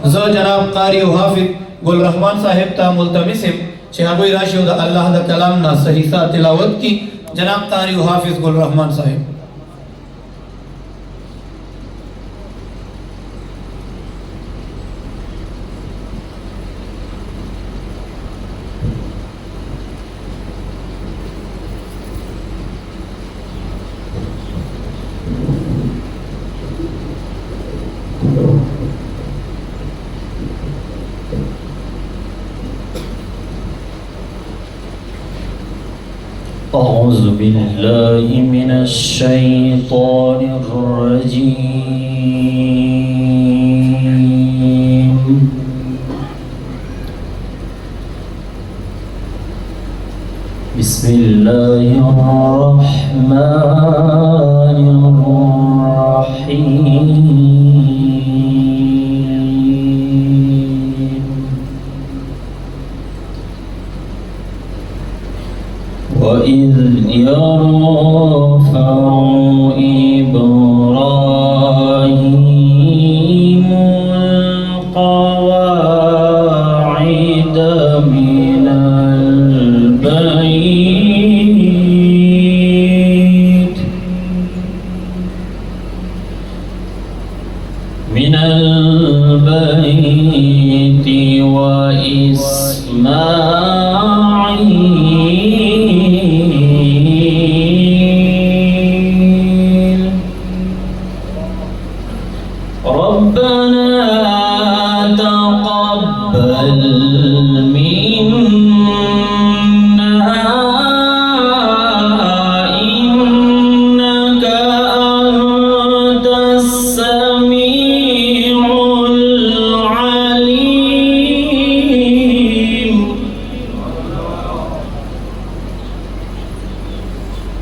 ز جناب قاری و حافظ گل رحمان صاحب تا ملتمسم چې هغوی راشي او د الله د کلام نه صحیح تلاوت کی. جناب قاری و حافظ گل رحمان صاحب. أعوذ بالله من الشيطان الرجيم. بسم الله الرحمن الرحيم. وإذ يرفع إبراهيم القواعد من البيت وإسماعيل ربنا تقبل منا إنك أنت السميع العليم.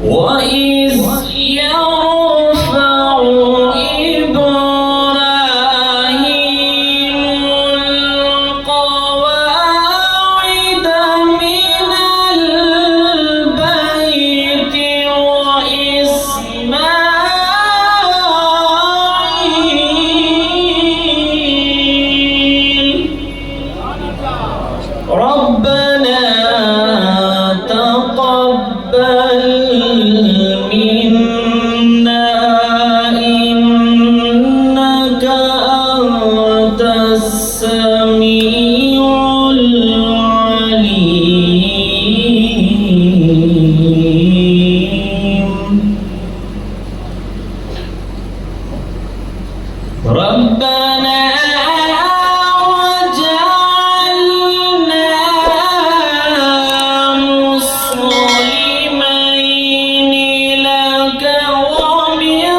وإذ يرفع إبراهيم القواعد من البيت وإسماعيل ربنا تقبل منا إنك أنت السميع العليم. ربنا وجعلنا مسلمين لك ومن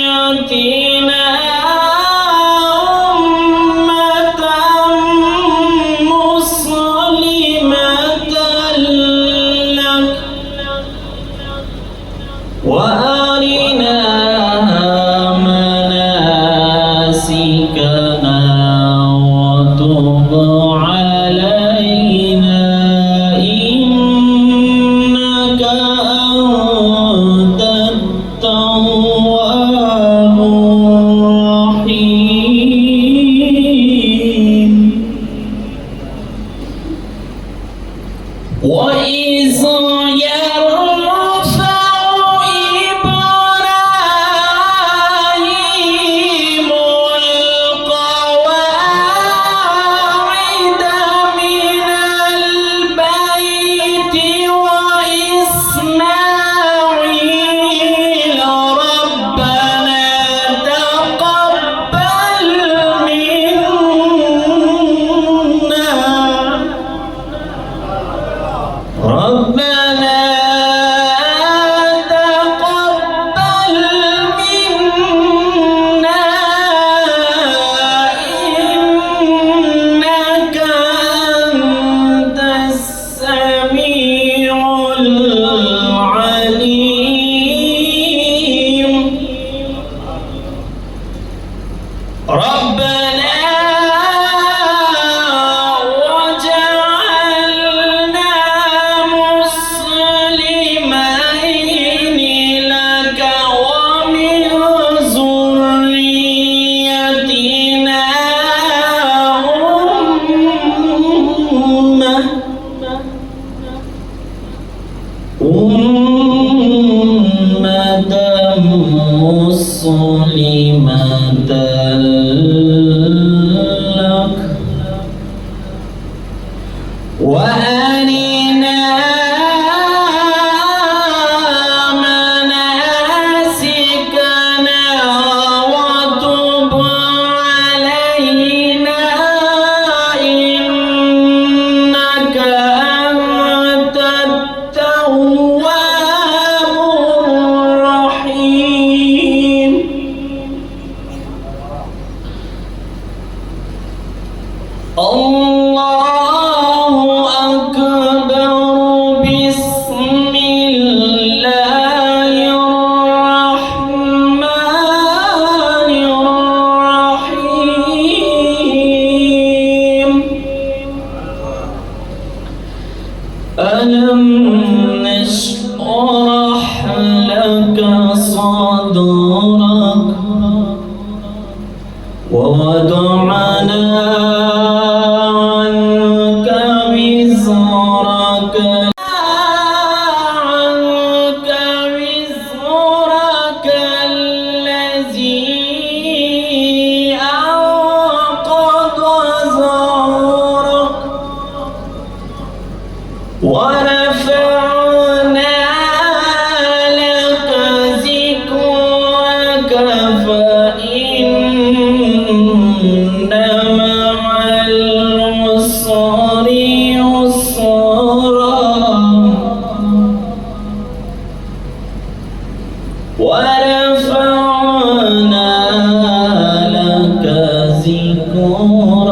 ذريتنا أمة مسلمة لك وأرنا مناسكنا وتب علينا إنك أنت التواب الرحيم. وإذ يرفع إبراهيم مسلمة لك وأرنا مناسكنا وتب علينا إنك أنت التواب الرحيم. الله أكبر. بسم الله الرحمن الرحيم. ألم نشرح لك صدرك ووضعنا عنك وزرك الذي أنقض ظهرك ورفعنا لك ذكرك فإن مع العسر يسرا ورفعنا لك ذكرك